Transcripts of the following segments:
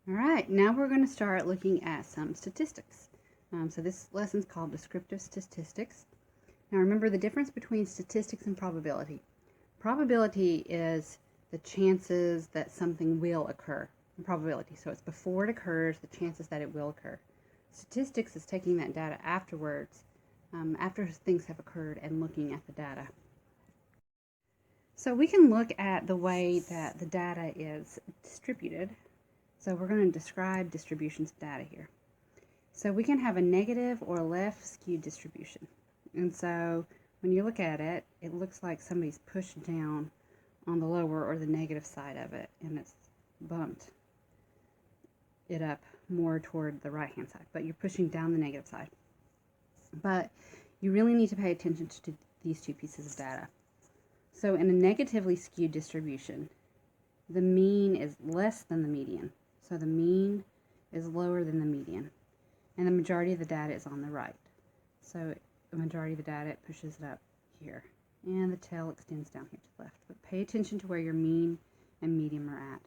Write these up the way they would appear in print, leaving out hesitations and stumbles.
All right, now we're going to start looking at some statistics. So this lesson is called Descriptive Statistics. Now remember the difference between statistics and probability. Probability is the chances that something will occur. Probability, so it's before it occurs, the chances that it will occur. Statistics is taking that data afterwards, after things have occurred, and looking at the data. So we can look at the way that the data is distributed. So we're going to describe distributions of data here. So we can have a negative or left skewed distribution. And so when you look at it, it looks like somebody's pushed down on the lower or the negative side of it, and it's bumped it up more toward the right hand side, but you're pushing down the negative side. But you really need to pay attention to these two pieces of data. So in a negatively skewed distribution, the mean is less than the median. So the mean is lower than the median, and the majority of the data is on the right. So the majority of the data, it pushes it up here, and the tail extends down here to the left. But pay attention to where your mean and median are at.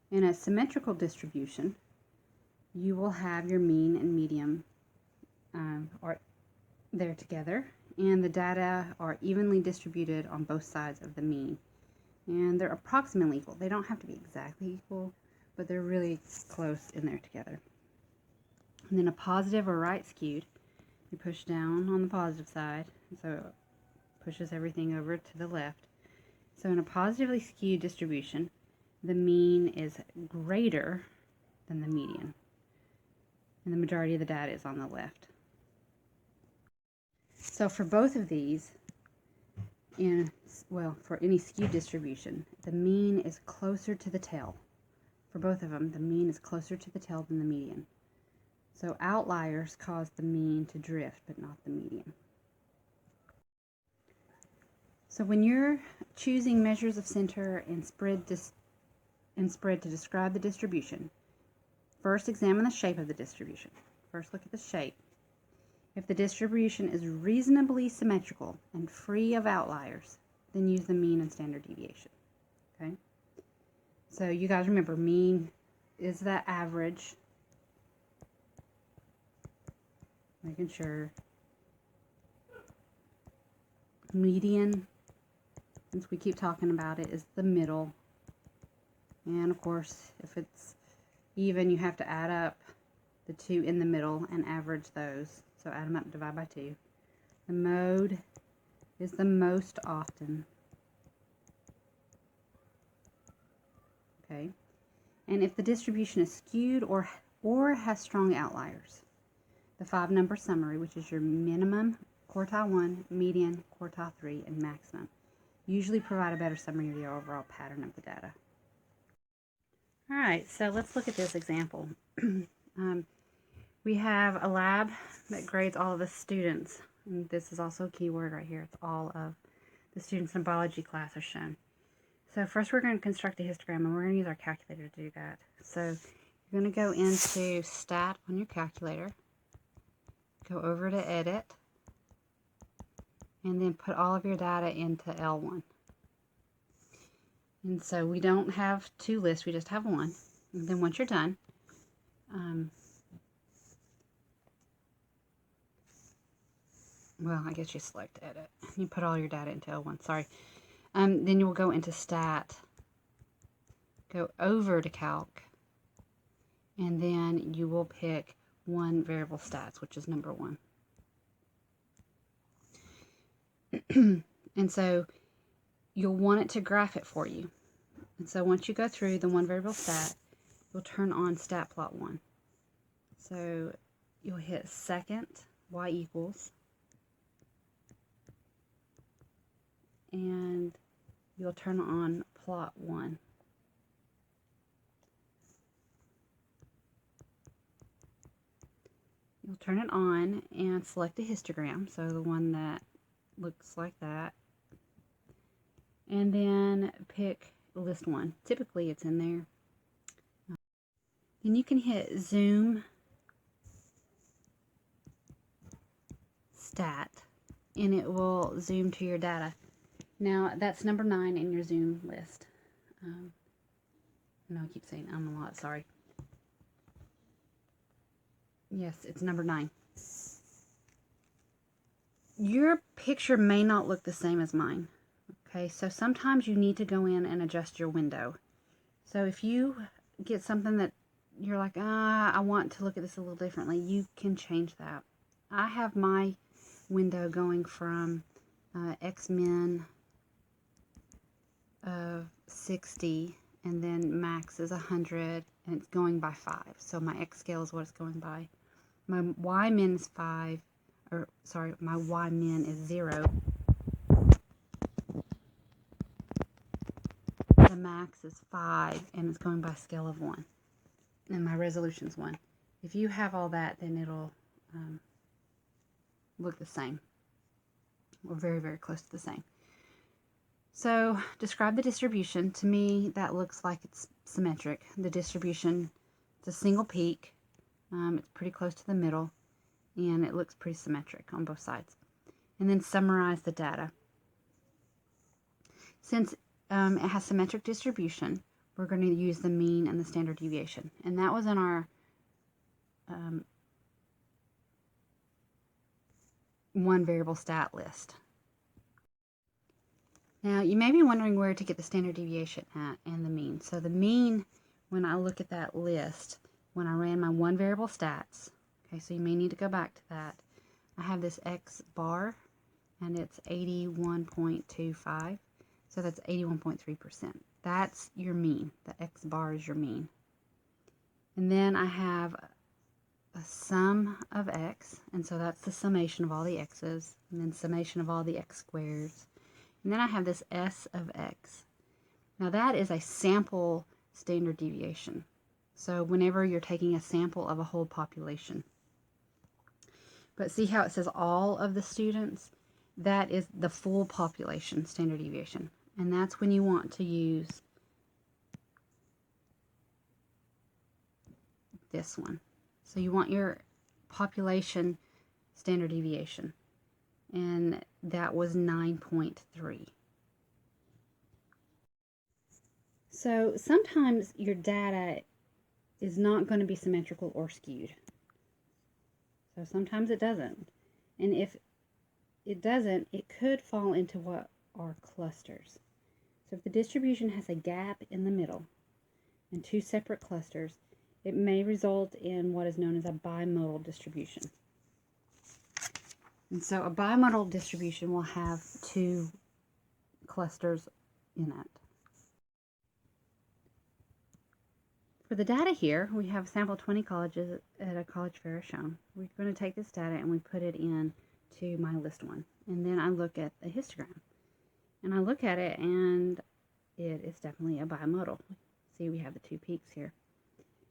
In a symmetrical distribution, you will have your mean and median are there together, and the data are evenly distributed on both sides of the mean. And they're approximately equal. They don't have to be exactly equal, but they're really close in there together. And then a positive or right skewed, you push down on the positive side, so it pushes everything over to the left. So in a positively skewed distribution, the mean is greater than the median, and the majority of the data is on the left. So for both of these, for any skewed distribution, the mean is closer to the tail. For both of them, the mean is closer to the tail than the median. So outliers cause the mean to drift, but not the median. So when you're choosing measures of center and spread to describe the distribution, first examine the shape of the distribution. First look at the shape. If the distribution is reasonably symmetrical and free of outliers, then use the mean and standard deviation. Okay? So you guys remember, mean is the average. Making sure. Median, since we keep talking about it, is the middle. And of course, if it's even, you have to add up the two in the middle and average those. So add them up, divide by 2. The mode is the most often. Okay. And if the distribution is skewed or has strong outliers, the 5-number summary, which is your minimum, quartile 1, median, quartile 3, and maximum, usually provide a better summary of the overall pattern of the data. All right, so let's look at this example. We have a lab that grades all of the students. And this is also a keyword right here. It's all of the students in a biology class are shown. So first we're going to construct a histogram, and we're going to use our calculator to do that. So you're going to go into Stat on your calculator, go over to Edit, and then put all of your data into L1. And so we don't have 2 lists, we just have 1. And then once you're done, I guess you select Edit. You put all your data into L1, sorry. Then you will go into Stat, go over to Calc, and then you will pick one variable stats, which is number 1. And so you'll want it to graph it for you. And so once you go through the one variable stat, you'll turn on stat plot 1. So you'll hit second, y equals, and you'll turn on plot 1. You'll turn it on and select a histogram, so the one that looks like that, and then pick list 1. Typically it's in there. Then you can hit zoom stat, and it will zoom to your data. Now that's number 9 in your zoom list. I know I keep saying a lot, sorry. Yes, it's number 9. Your picture may not look the same as mine. Okay, so sometimes you need to go in and adjust your window. So if you get something that you're like, I want to look at this a little differently, you can change that. I have my window going from X-Men of 60, and then max is 100, and it's going by 5. So my X scale is what it's going by. My Y min is 5, or sorry, my Y min is 0. The max is 5, and it's going by scale of 1. And my resolution is 1. If you have all that, then it'll look the same, or very, very close to the same. So describe the distribution. To me, that looks like it's symmetric. The distribution, it's a single peak. It's pretty close to the middle, and it looks pretty symmetric on both sides. And then summarize the data. Since it has symmetric distribution, we're going to use the mean and the standard deviation. And that was in our one variable stat list. Now, you may be wondering where to get the standard deviation at and the mean. So the mean, when I look at that list, when I ran my one variable stats, okay, so you may need to go back to that. I have this X bar, and it's 81.25, so that's 81.3%. That's your mean. The X bar is your mean. And then I have a sum of X, and so that's the summation of all the X's, and then summation of all the X squares. And then I have this S of X. Now that is a sample standard deviation. So whenever you're taking a sample of a whole population. But see how it says all of the students? That is the full population standard deviation. And that's when you want to use this one. So you want your population standard deviation. And that was 9.3. So sometimes your data is not going to be symmetrical or skewed. So sometimes it doesn't. And if it doesn't, it could fall into what are clusters. So if the distribution has a gap in the middle and 2 separate clusters, it may result in what is known as a bimodal distribution. And so a bimodal distribution will have 2 clusters in it. For the data here, we have sample 20 colleges at a college fair as shown. We're going to take this data and we put it in to my list one. And then I look at a histogram. And I look at it, and it is definitely a bimodal. See, we have the 2 peaks here.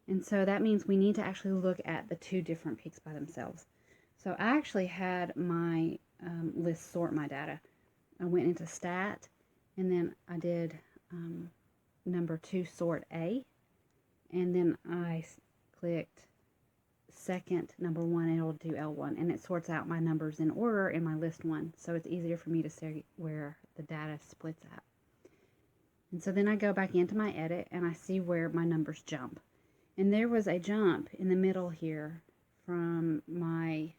And so that means we need to actually look at the 2 different peaks by themselves. So I actually had my list sort my data. I went into stat, and then I did number 2 sort A, and then I clicked second number 1, and it'll do L1, and it sorts out my numbers in order in my list 1, so it's easier for me to see where the data splits at. And so then I go back into my edit, and I see where my numbers jump. And there was a jump in the middle here from my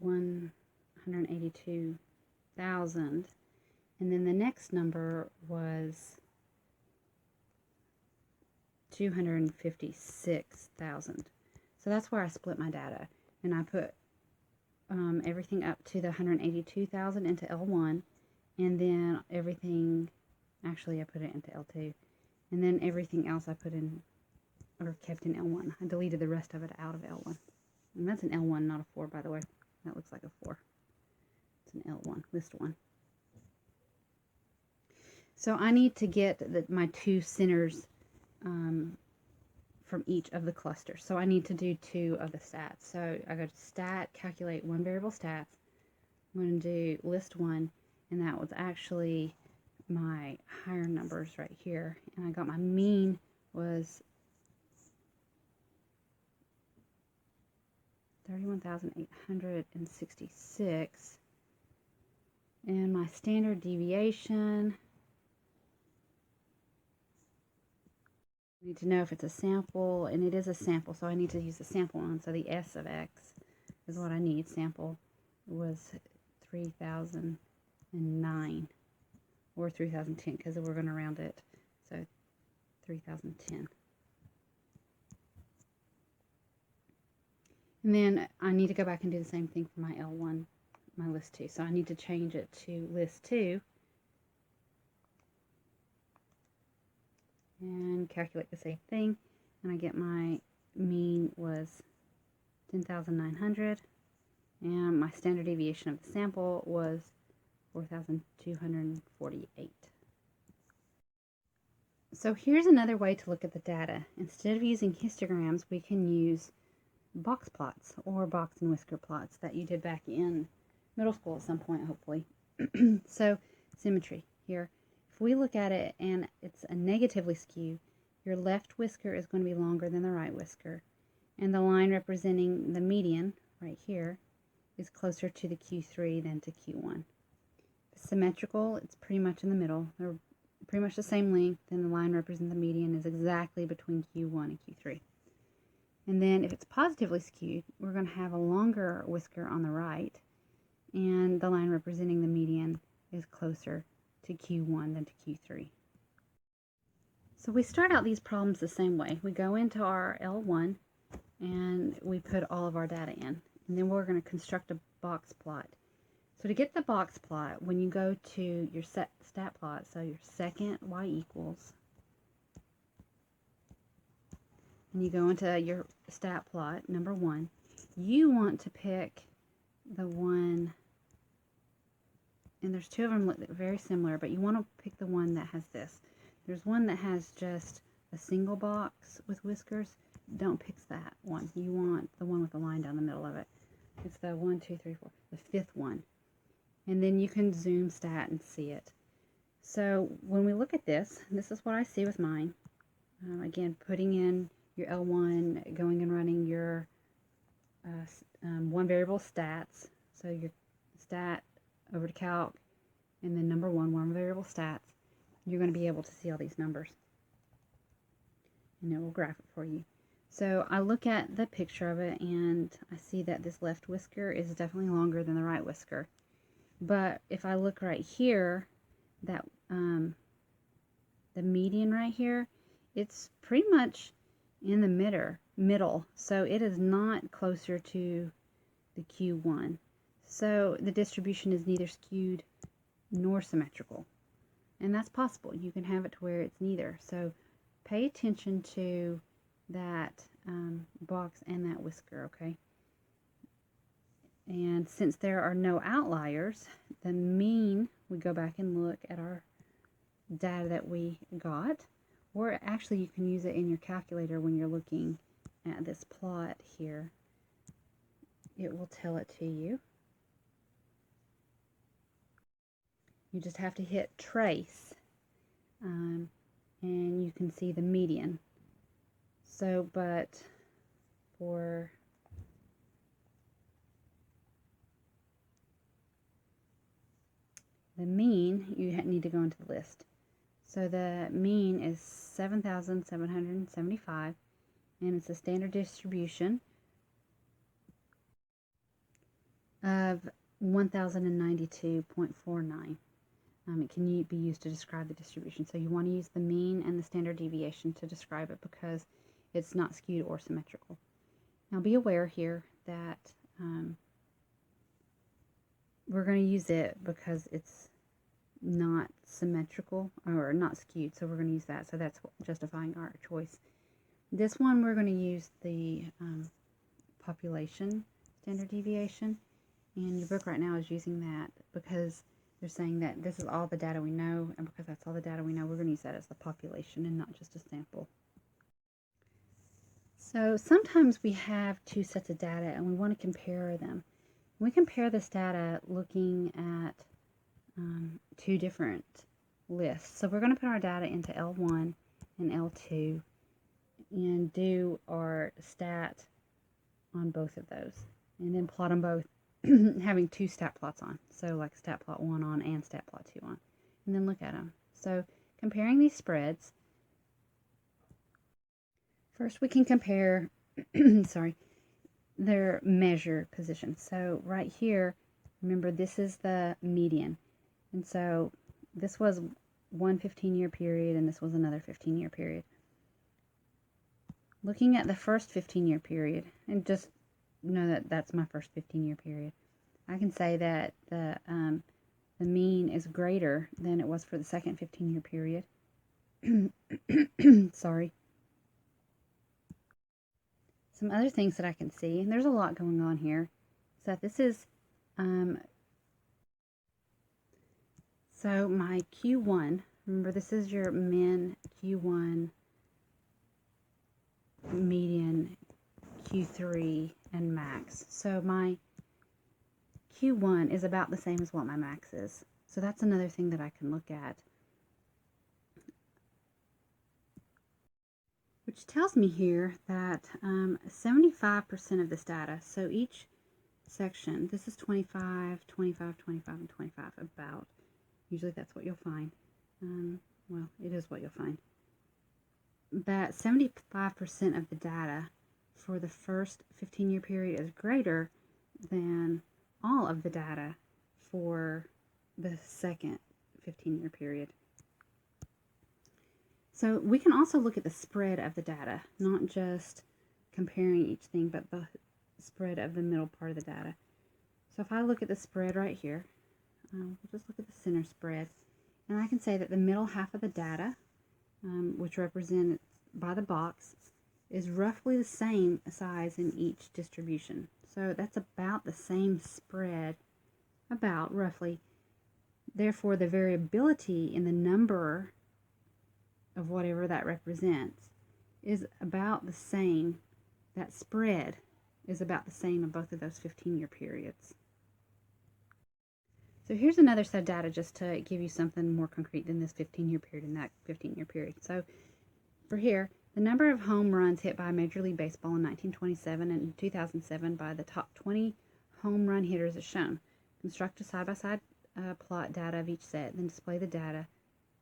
182,000, and then the next number was 256,000. So that's where I split my data, and I put everything up to the 182,000 into L1, and then everything, actually I put it into L2, and then everything else I put in, or kept in L1. I deleted the rest of it out of L1. And that's an L1, not a 4, by the way. That looks like a 4. It's an L1, list 1. So I need to get my 2 centers from each of the clusters. So I need to do 2 of the stats. So I go to stat, calculate one variable stats. I'm going to do list 1, and that was actually my higher numbers right here. And I got my mean was 31,866, and my standard deviation I need to know if it's a sample, and it is a sample, so I need to use the sample one. So the S of X is what I need. Sample was 3009 or 3010 because we're going to round it. So 3010. And then I need to go back and do the same thing for my L1, my list 2. So I need to change it to list 2 and calculate the same thing. And I get my mean was 10,900 and my standard deviation of the sample was 4,248. So here's another way to look at the data. Instead of using histograms, we can use box plots or box and whisker plots that you did back in middle school at some point, hopefully. So symmetry here. If we look at it and it's a negatively skewed, your left whisker is going to be longer than the right whisker. And the line representing the median right here is closer to the Q3 than to Q1. Symmetrical, it's pretty much in the middle. They're pretty much the same length, and the line representing the median is exactly between Q1 and Q3. And then if it's positively skewed, we're going to have a longer whisker on the right, and the line representing the median is closer to Q1 than to Q3. So we start out these problems the same way. We go into our L1 and we put all of our data in, and then we're going to construct a box plot. So to get the box plot, when you go to your stat plot, so your second y equals, and you go into your stat plot, number 1, you want to pick the one, and there's 2 of them look very similar, but you want to pick the one that has this. There's one that has just a single box with whiskers. Don't pick that one. You want the one with the line down the middle of it. It's the 1, 2, 3, 4, the 5th one. And then you can zoom stat and see it. So when we look at this, this is what I see with mine. Again, putting in your L1, going and running your one variable stats. So your stat over to calc, and then number 1, one variable stats. You're going to be able to see all these numbers. And it will graph it for you. So I look at the picture of it, and I see that this left whisker is definitely longer than the right whisker. But if I look right here, that the median right here, it's pretty much in the middle. So it is not closer to the Q1. So the distribution is neither skewed nor symmetrical. And that's possible. You can have it to where it's neither. So pay attention to that box and that whisker, okay? And since there are no outliers, the mean, we go back and look at our data that we got, or actually you can use it in your calculator when you're looking at this plot here. It will tell it to you. You just have to hit trace, and you can see the median. So, but for the mean, you need to go into the list. So the mean is 7,775, and it's a standard distribution of 1,092.49. It can be used to describe the distribution. So you want to use the mean and the standard deviation to describe it because it's not skewed or symmetrical. Now be aware here that we're going to use it because it's not symmetrical or not skewed, so we're going to use that. So that's justifying our choice. This one we're going to use the population standard deviation, and your book right now is using that because they're saying that this is all the data we know, and because that's all the data we know, we're going to use that as the population and not just a sample. So sometimes we have 2 sets of data and we want to compare them. We compare this data looking at 2 different lists. So we're going to put our data into L1 and L2 and do our stat on both of those, and then plot them both having 2 stat plots on. So like stat plot 1 on and stat plot 2 on, and then look at them. So comparing these spreads, First, we can compare, sorry, their measure position. So right here, remember this is the median. And so this was one 15-year period and this was another 15-year period. Looking at the first 15-year period, and just know that that's my first 15-year period, I can say that the mean is greater than it was for the second 15-year period. Sorry. Some other things that I can see, and there's a lot going on here, is that this is, so my Q1, remember this is your min, Q1, median, Q3, and max. So my Q1 is about the same as what my max is. So that's another thing that I can look at, which tells me here that 75% of this data, so each section, this is 25, 25, 25, and 25, about. Usually that's what you'll find. Well, it is what you'll find. That 75% of the data for the first 15-year period is greater than all of the data for the second 15-year period. So we can also look at the spread of the data, not just comparing each thing, but the spread of the middle part of the data. So if I look at the spread right here, we'll just look at the center spread, and I can say that the middle half of the data, which represented by the box, is roughly the same size in each distribution. So that's about the same spread, about roughly. Therefore, the variability in the number of whatever that represents is about the same. That spread is about the same in both of those 15-year periods. So here's another set of data just to give you something more concrete than this 15-year period and that 15-year period. So for here, the number of home runs hit by Major League Baseball in 1927 and 2007 by the top 20 home run hitters is shown. Construct a side-by-side plot data of each set, then display the data.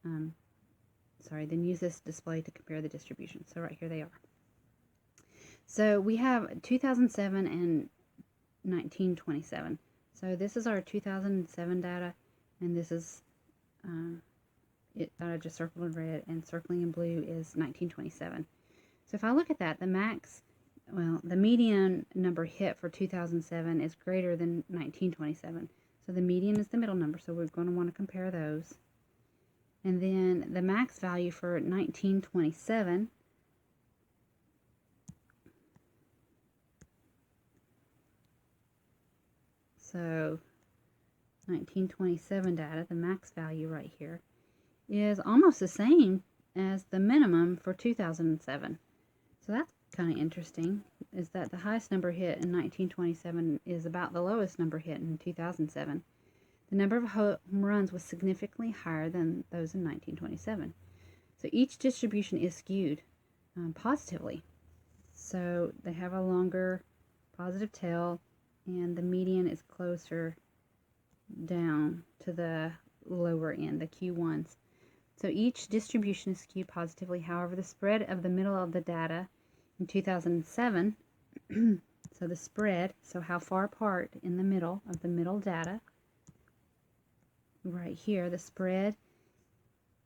Then use this display to compare the distribution. So right here they are. So we have 2007 and 1927. So this is our 2007 data, and this is it that I just circled in red, and circling in blue is 1927. So if I look at that, the max, well, the median number hit for 2007 is greater than 1927. So the median is the middle number, so we're going to want to compare those. And then the max value for 1927 so 1927 data, the max value right here, is almost the same as the minimum for 2007. So that's kind of interesting, is that the highest number hit in 1927 is about the lowest number hit in 2007. The number of home runs was significantly higher than those in 1927. So each distribution is skewed positively. So they have a longer positive tail, and the median is closer down to the lower end, the Q1s. So each distribution is skewed positively. However, the spread of the middle of the data in 2007, so the spread, so how far apart in the middle of the middle data, right here, the spread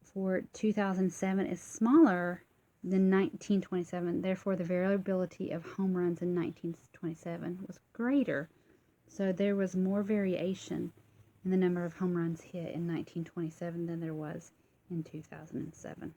for 2007 is smaller than 1927. Therefore, the variability of home runs in 1927 was greater. So there was more variation in the number of home runs hit in 1927 than there was in 2007.